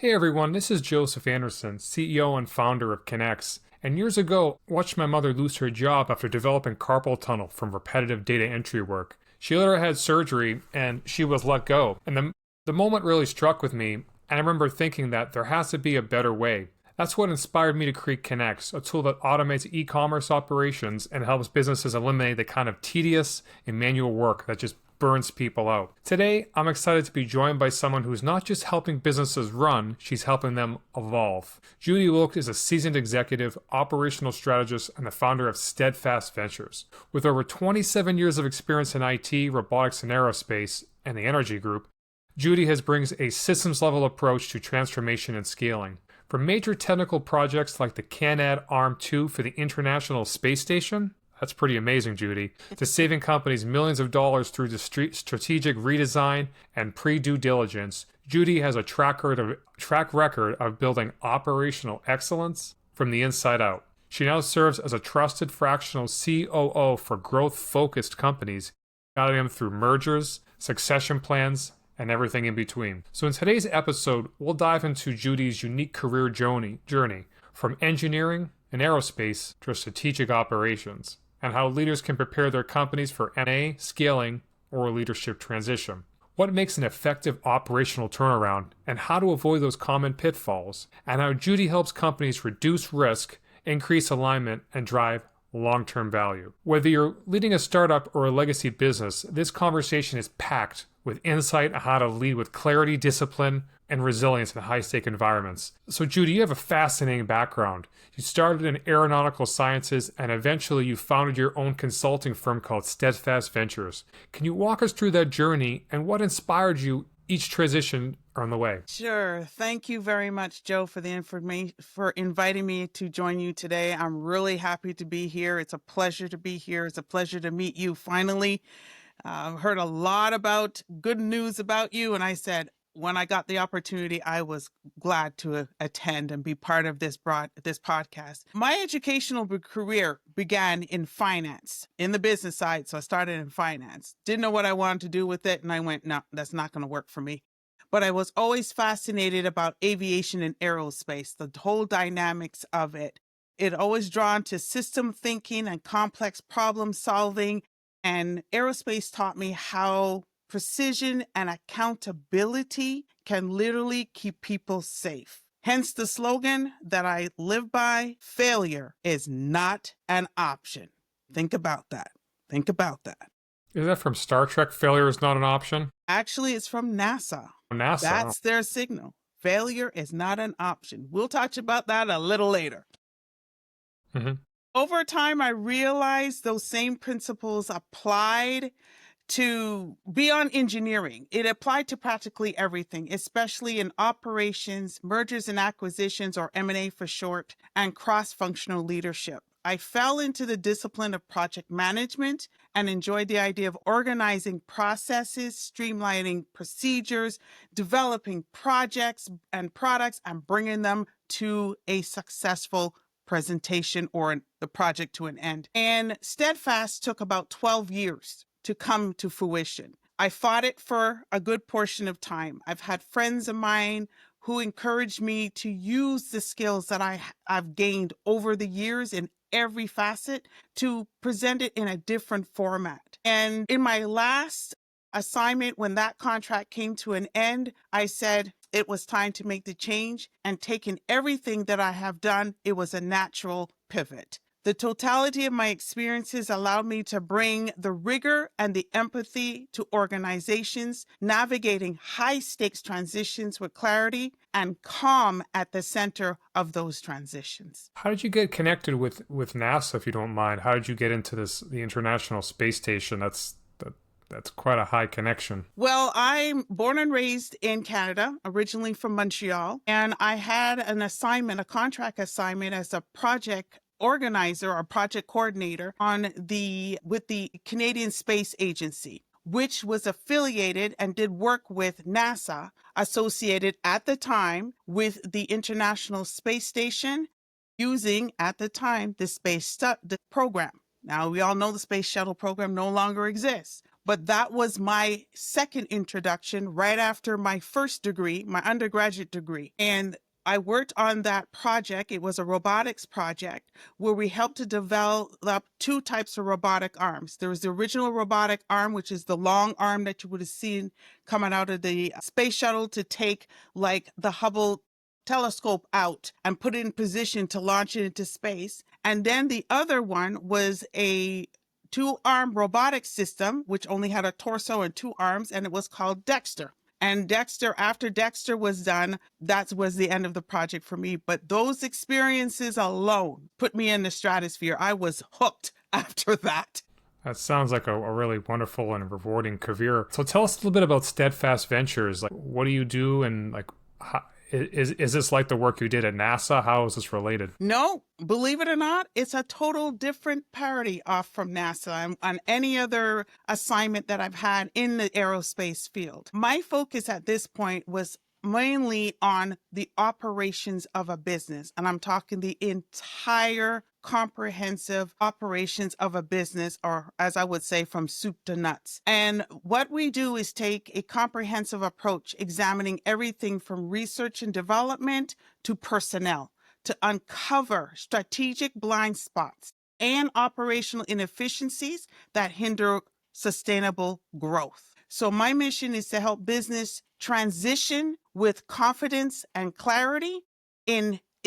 Hey everyone, this is Joseph Anderson, CEO and founder of Connex. And years ago, I watched my mother lose her job after developing carpal tunnel from repetitive data entry work. She later had surgery and she was let go. And the moment really struck with me, and I remember thinking that there has to be a better way. That's what inspired me to create Connex, a tool that automates e-commerce operations and helps businesses eliminate the kind of tedious and manual work that just burns people out. Today, I'm excited to be joined by someone who's not just helping businesses run, she's helping them evolve. Judy Wilkes is a seasoned executive, operational strategist, and the founder of Steadfast Ventures. With over 27 years of experience in IT, robotics, and aerospace, and the energy group, Judy brings a systems-level approach to transformation and scaling. From major technical projects like the Canad ARM-2 for the International Space Station, that's pretty amazing, Judy, to saving companies millions of dollars through the strategic redesign and pre-due diligence, Judy has a track record of building operational excellence from the inside out. She now serves as a trusted fractional COO for growth-focused companies, guiding them through mergers, succession plans, and everything in between. So in today's episode, we'll dive into Judy's unique career journey from engineering and aerospace to strategic operations, and how leaders can prepare their companies for M&A, scaling, or leadership transition. What makes an effective operational turnaround, and how to avoid those common pitfalls, and how Judy helps companies reduce risk, increase alignment, and drive long-term value. Whether you're leading a startup or a legacy business, this conversation is packed with insight on how to lead with clarity, discipline, and resilience in high-stake environments. So Judy, you have a fascinating background. You started in aeronautical sciences and eventually you founded your own consulting firm called Steadfast Ventures. Can you walk us through that journey and what inspired you each transition on the way? Sure. Thank you very much, Joe, for the information, for inviting me to join you today. I'm really happy to be here. It's a pleasure to be here. It's a pleasure to meet you finally. I've heard a lot about good news about you, and I said, when I got the opportunity, I was glad to attend and be part of this podcast. My educational career began in finance, in the business side. So I started in finance. Didn't know what I wanted to do with it. And I went, no, that's not going to work for me. But I was always fascinated about aviation and aerospace, the whole dynamics of it. It always drawn to system thinking and complex problem solving. And aerospace taught me how precision and accountability can literally keep people safe. Hence the slogan that I live by, failure is not an option. Think about that. Think about that. Is that from Star Trek, failure is not an option? Actually, it's from NASA. NASA. That's their signal. Failure is not an option. We'll talk about that a little later. Mm-hmm. Over time, I realized those same principles applied to beyond engineering. It applied to practically everything, especially in operations, mergers and acquisitions, or M&A for short, and cross-functional leadership. I fell into the discipline of project management and enjoyed the idea of organizing processes, streamlining procedures, developing projects and products, and bringing them to a successful presentation or the project to an end. And Steadfast took about 12 years to come to fruition. I fought it for a good portion of time. I've had friends of mine who encouraged me to use the skills that I've gained over the years in every facet to present it in a different format. And in my last assignment, when that contract came to an end, I said it was time to make the change, and taking everything that I have done, it was a natural pivot. The totality of my experiences allowed me to bring the rigor and the empathy to organizations, navigating high-stakes transitions with clarity and calm at the center of those transitions. How did you get connected with NASA, if you don't mind? How did you get into the International Space Station? That's quite a high connection. Well, I'm born and raised in Canada, originally from Montreal, and I had a contract assignment as a project organizer or project coordinator with the Canadian Space Agency, which was affiliated and did work with NASA, associated at the time with the International Space Station, using at the time the program. Now, we all know the Space Shuttle program no longer exists, but that was my second introduction right after my first degree, my undergraduate degree. And I worked on that project. It was a robotics project where we helped to develop two types of robotic arms. There was the original robotic arm, which is the long arm that you would have seen coming out of the space shuttle to take like the Hubble telescope out and put it in position to launch it into space. And then the other one was a two-arm robotic system, which only had a torso and two arms, and it was called Dexter. And Dexter, after Dexter was done, that was the end of the project for me. But those experiences alone put me in the stratosphere. I was hooked after that. That sounds like a really wonderful and rewarding career. So tell us a little bit about Steadfast Ventures. Like, what do you do, and like, how, is this like the work you did at NASA? How is this related? No, believe it or not, it's a total different parody off from NASA and any other assignment that I've had in the aerospace field. My focus at this point was mainly on the operations of a business, and I'm talking the entire comprehensive operations of a business, or as I would say, from soup to nuts. And what we do is take a comprehensive approach, examining everything from research and development to personnel, to uncover strategic blind spots and operational inefficiencies that hinder sustainable growth. So my mission is to help business transition with confidence and clarity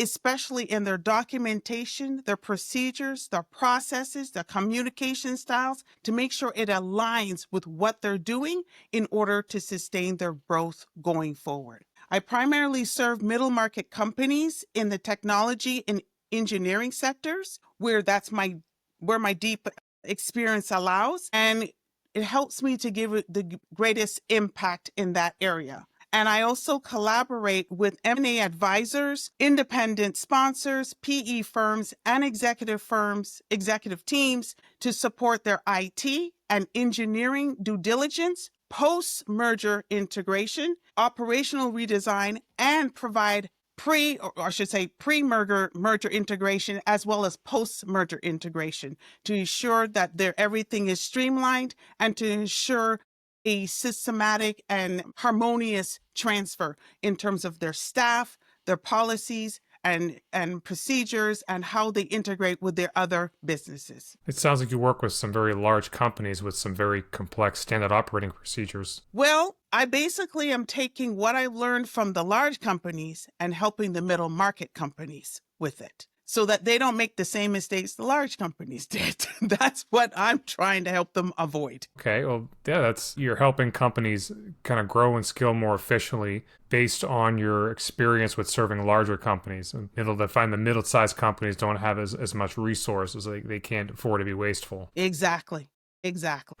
especially in their documentation, their procedures, their processes, their communication styles, to make sure it aligns with what they're doing in order to sustain their growth going forward. I primarily serve middle market companies in the technology and engineering sectors, where my deep experience allows, and it helps me to give it the greatest impact in that area. And I also collaborate with M&A advisors, independent sponsors, PE firms, and executive teams to support their IT and engineering due diligence, post-merger integration, operational redesign, and provide pre-merger integration as well as post-merger integration to ensure that everything is streamlined and to ensure a systematic and harmonious transfer in terms of their staff, their policies, and procedures, and how they integrate with their other businesses. It sounds like you work with some very large companies with some very complex standard operating procedures. Well, I basically am taking what I learned from the large companies and helping the middle market companies with it, so that they don't make the same mistakes the large companies did. That's what I'm trying to help them avoid. Okay, well, yeah, you're helping companies kind of grow and scale more efficiently based on your experience with serving larger companies. And they find the middle-sized companies don't have as much resources. They can't afford to be wasteful. Exactly.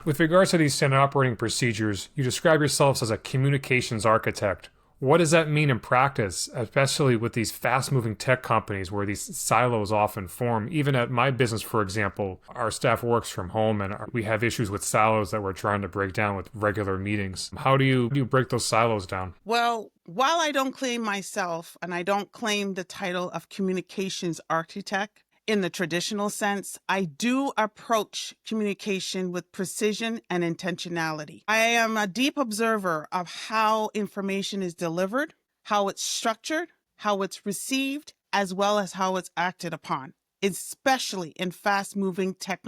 With regards to these standard operating procedures, you describe yourselves as a communications architect. What does that mean in practice, especially with these fast-moving tech companies where these silos often form? Even at my business, for example, our staff works from home and we have issues with silos that we're trying to break down with regular meetings. How do you break those silos down? Well, while I don't claim myself and I don't claim the title of communications architect in the traditional sense, I do approach communication with precision and intentionality. I am a deep observer of how information is delivered, how it's structured, how it's received, as well as how it's acted upon, especially in fast-moving tech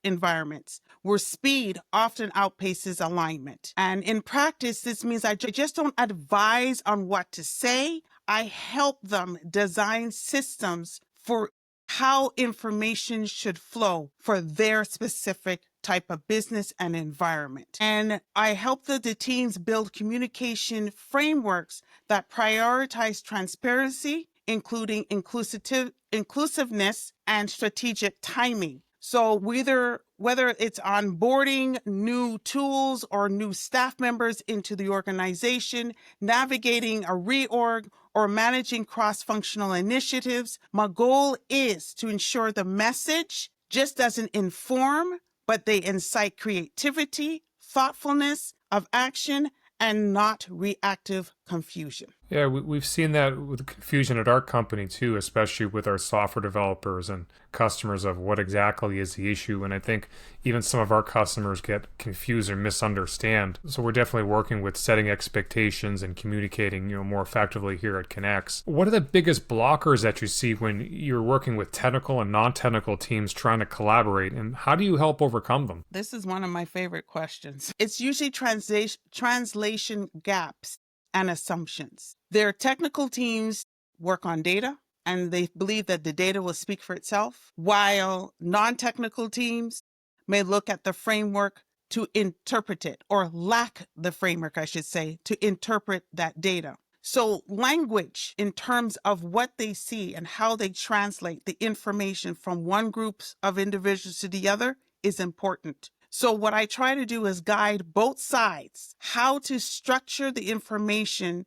environments where speed often outpaces alignment. And in practice, this means I just don't advise on what to say. I help them design systems for how information should flow for their specific type of business and environment. And I help the teams build communication frameworks that prioritize transparency, including inclusiveness and strategic timing. So whether it's onboarding new tools or new staff members into the organization, navigating a reorg, or managing cross-functional initiatives, my goal is to ensure the message just doesn't inform, but they incite creativity, thoughtfulness of action, and not reactive confusion. Yeah, we've seen that with confusion at our company too, especially with our software developers and customers of what exactly is the issue. And I think even some of our customers get confused or misunderstand. So we're definitely working with setting expectations and communicating, more effectively here at Connex. What are the biggest blockers that you see when you're working with technical and non-technical teams trying to collaborate, and how do you help overcome them? This is one of my favorite questions. It's usually translation gaps and assumptions. Their technical teams work on data and they believe that the data will speak for itself, while non-technical teams may look at the framework to interpret it, or lack the framework, I should say, to interpret that data. So language in terms of what they see and how they translate the information from one group of individuals to the other is important. So what I try to do is guide both sides how to structure the information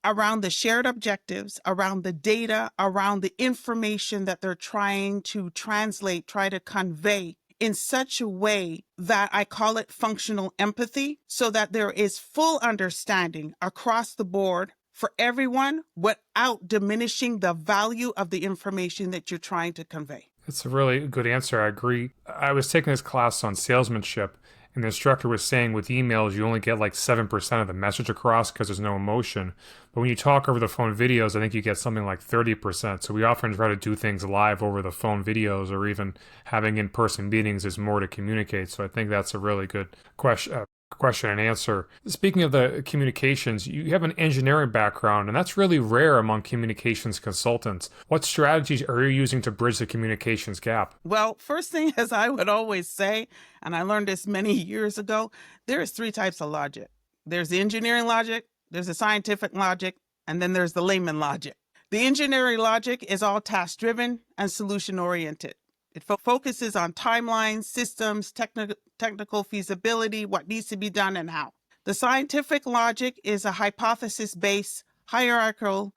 around the shared objectives, around the data, around the information that they're trying to translate, try to convey in such a way that I call it functional empathy, so that there is full understanding across the board for everyone without diminishing the value of the information that you're trying to convey. It's a really good answer. I agree. I was taking this class on salesmanship, and the instructor was saying with emails, you only get like 7% of the message across because there's no emotion. But when you talk over the phone videos, I think you get something like 30%. So we often try to do things live over the phone videos, or even having in-person meetings is more to communicate. So I think that's a really good question and answer. Speaking of the communications, you have an engineering background, and that's really rare among communications consultants. What strategies are you using to bridge the communications gap? Well, first thing, as I would always say, and I learned this many years ago, there's 3 types of logic. There's the engineering logic, there's the scientific logic, and then there's the layman logic. The engineering logic is all task-driven and solution-oriented. It focuses on timelines, systems, technical feasibility, what needs to be done, and how. The scientific logic is a hypothesis-based, hierarchical,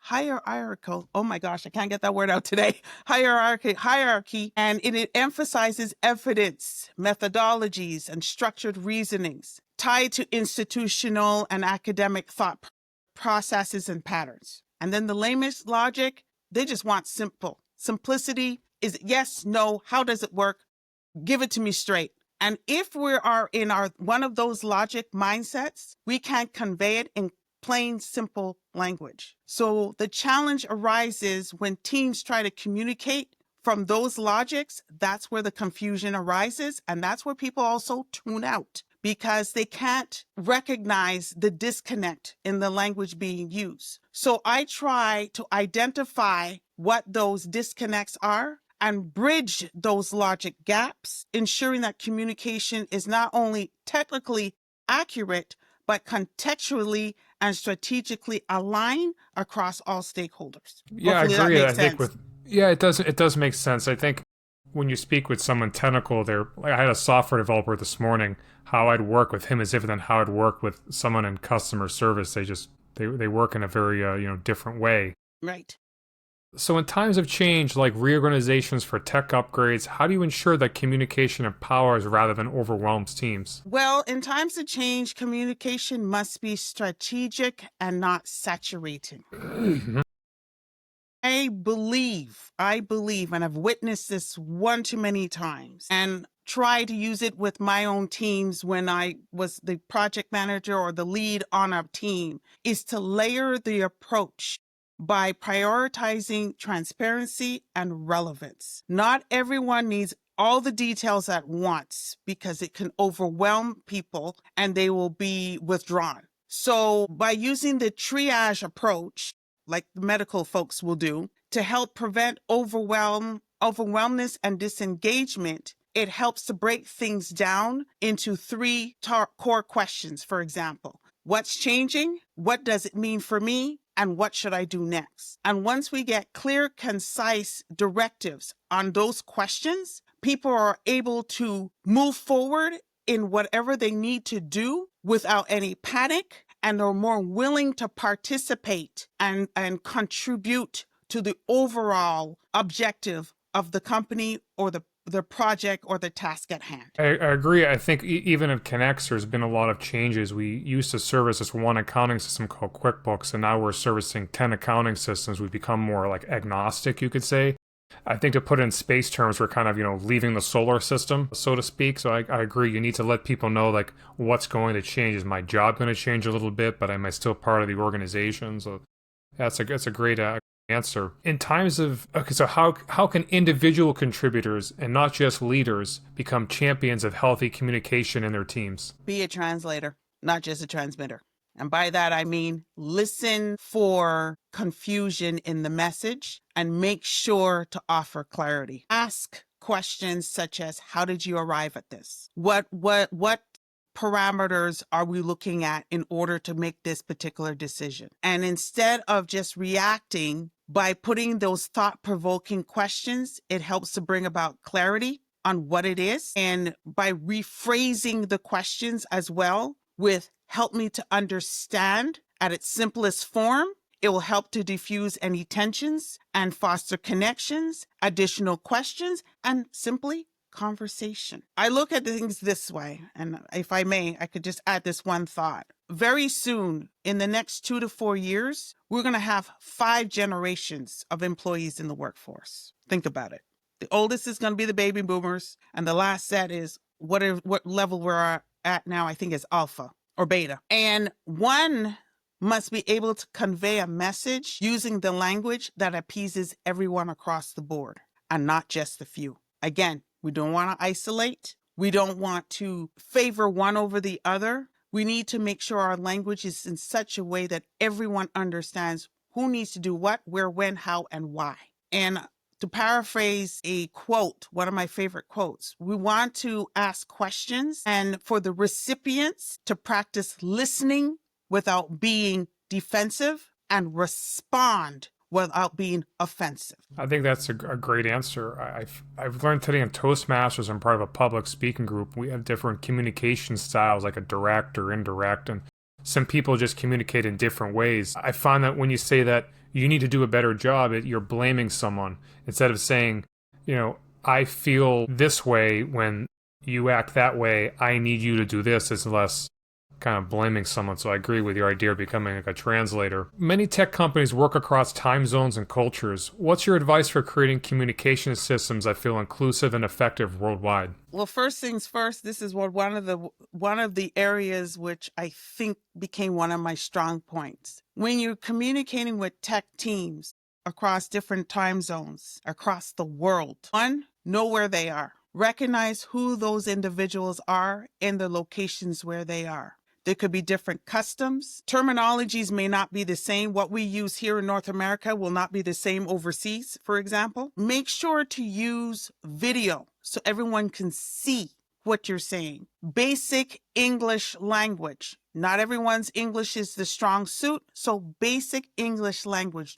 oh my gosh, I can't get that word out today, hierarchy, and it emphasizes evidence, methodologies, and structured reasonings tied to institutional and academic thought processes and patterns. And then the layman's logic, they just want simplicity. Is it yes, no, how does it work? Give it to me straight. And if we are in one of those logic mindsets, we can convey it in plain, simple language. So the challenge arises when teams try to communicate from those logics. That's where the confusion arises. And that's where people also tune out, because they can't recognize the disconnect in the language being used. So I try to identify what those disconnects are and bridge those logic gaps, ensuring that communication is not only technically accurate, but contextually and strategically aligned across all stakeholders. Yeah, Hopefully I agree. that makes sense. It does make sense. I think when you speak with someone technical, I had a software developer this morning. How I'd work with him is different than how I'd work with someone in customer service. They work in a very different way. Right. So in times of change, like reorganizations for tech upgrades, how do you ensure that communication empowers rather than overwhelms teams? Well, in times of change, communication must be strategic and not saturating. I believe, and I've witnessed this one too many times, and try to use it with my own teams when I was the project manager or the lead on a team, is to layer the approach by prioritizing transparency and relevance. Not everyone needs all the details at once, because it can overwhelm people and they will be withdrawn. So by using the triage approach, like the medical folks will do, to help prevent overwhelmness and disengagement, it helps to break things down into 3 core questions. For example, what's changing? What does it mean for me? And what should I do next? And once we get clear, concise directives on those questions, people are able to move forward in whatever they need to do without any panic, and are more willing to participate and contribute to the overall objective of the company or the the project or the task at hand. I agree. I think even at Connex, there's been a lot of changes. We used to service this one accounting system called QuickBooks, and now we're servicing 10 accounting systems. We've become more like agnostic, you could say. I think to put it in space terms, we're kind of, leaving the solar system, so to speak. So I agree. You need to let people know, like, what's going to change. Is my job going to change a little bit, but am I still part of the organization? So that's a great answer. In times of, okay, so how can individual contributors and not just leaders become champions of healthy communication in their teams? Be a translator, not just a transmitter. And by that, I mean, listen for confusion in the message and make sure to offer clarity. Ask questions such as, how did you arrive at this? What parameters are we looking at in order to make this particular decision? And instead of just reacting by putting those thought-provoking questions, it helps to bring about clarity on what it is. And by rephrasing the questions as well with help me to understand at its simplest form, it will help to diffuse any tensions and foster connections, additional questions, and simply conversation. I look at things this way, and if I may, I could just add this one thought. Very soon, in the next 2 to 4 years, we're going to have 5 generations of employees in the workforce. Think about it. The oldest is going to be the baby boomers, and the last set is what level we're at now, I think is alpha or beta. And one must be able to convey a message using the language that appeases everyone across the board and not just the few. Again, we don't want to isolate. We don't want to favor one over the other. We need to make sure our language is in such a way that everyone understands who needs to do what, where, when, how, and why. And to paraphrase a quote, one of my favorite quotes, we want to ask questions and for the recipients to practice listening without being defensive and respond without being offensive. I think that's a great answer. I've learned today in Toastmasters, I'm part of a public speaking group. We have different communication styles, like a direct or indirect, and some people just communicate in different ways. I find that when you say that you need to do a better job, you're blaming someone instead of saying, I feel this way when you act that way. I need you to do this. It's less kind of blaming someone. So I agree with your idea of becoming like a translator. Many tech companies work across time zones and cultures. What's your advice for creating communication systems that feel inclusive and effective worldwide? Well, first things first, this is one of the areas which I think became one of my strong points. When you're communicating with tech teams across different time zones, across the world, one, know where they are. Recognize who those individuals are in the locations where they are. There could be different customs. Terminologies may not be the same. What we use here in North America will not be the same overseas, for example. Make sure to use video so everyone can see what you're saying. Basic English language. Not everyone's English is the strong suit, so basic English language.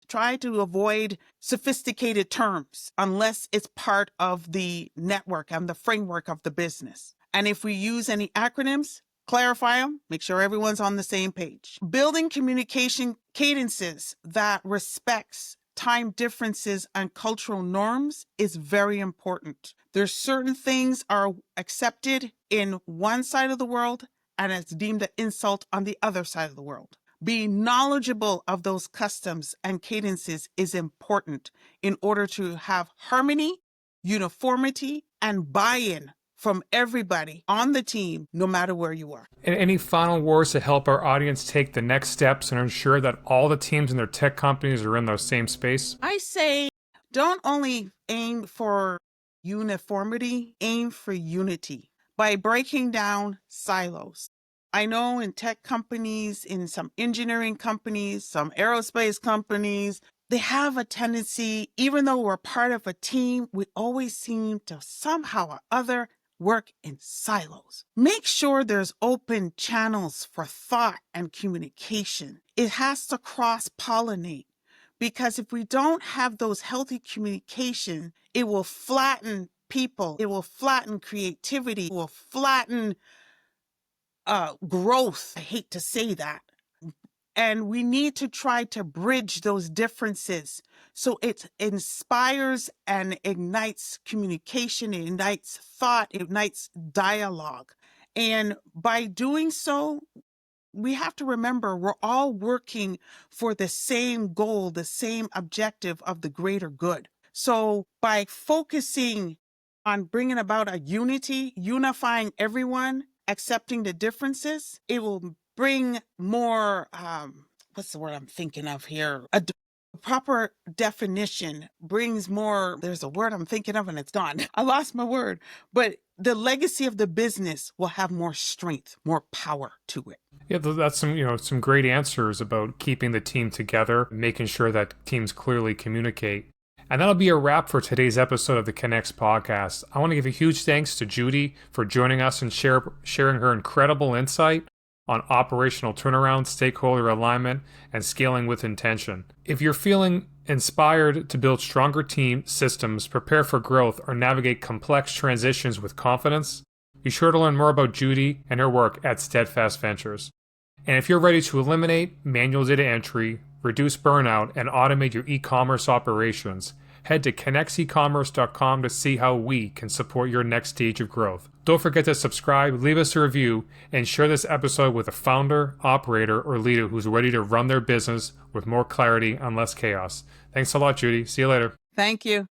Try to avoid sophisticated terms unless it's part of the network and the framework of the business. And if we use any acronyms, clarify them, make sure everyone's on the same page. Building communication cadences that respects time differences and cultural norms is very important. There's certain things are accepted in one side of the world and it's deemed an insult on the other side of the world. Being knowledgeable of those customs and cadences is important in order to have harmony, uniformity, and buy-in from everybody on the team, no matter where you are. And any final words to help our audience take the next steps and ensure that all the teams in their tech companies are in the same space? I say, don't only aim for uniformity, aim for unity by breaking down silos. I know in tech companies, in some engineering companies, some aerospace companies, they have a tendency, even though we're part of a team, we always seem to somehow or other work in silos. Make sure there's open channels for thought and communication. It has to cross-pollinate because if we don't have those healthy communication, it will flatten people. It will flatten creativity. It will flatten growth. I hate to say that. And we need to try to bridge those differences so it inspires and ignites communication, it ignites thought, it ignites dialogue. And by doing so, we have to remember we're all working for the same goal, the same objective of the greater good. So by focusing on bringing about a unity, unifying everyone, accepting the differences, it will bring more, what's the word I'm thinking of here? A proper definition brings more, there's a word I'm thinking of and it's gone. I lost my word, but the legacy of the business will have more strength, more power to it. Yeah, that's some great answers about keeping the team together, making sure that teams clearly communicate. And that'll be a wrap for today's episode of the Connex Podcast. I want to give a huge thanks to Judy for joining us and sharing her incredible insight on operational turnaround, stakeholder alignment, and scaling with intention. If you're feeling inspired to build stronger team systems, prepare for growth, or navigate complex transitions with confidence, be sure to learn more about Judy and her work at Steadfast Ventures. And if you're ready to eliminate manual data entry, reduce burnout, and automate your e-commerce operations, head to connexecommerce.com to see how we can support your next stage of growth. Don't forget to subscribe, leave us a review, and share this episode with a founder, operator, or leader who's ready to run their business with more clarity and less chaos. Thanks a lot, Judy. See you later. Thank you.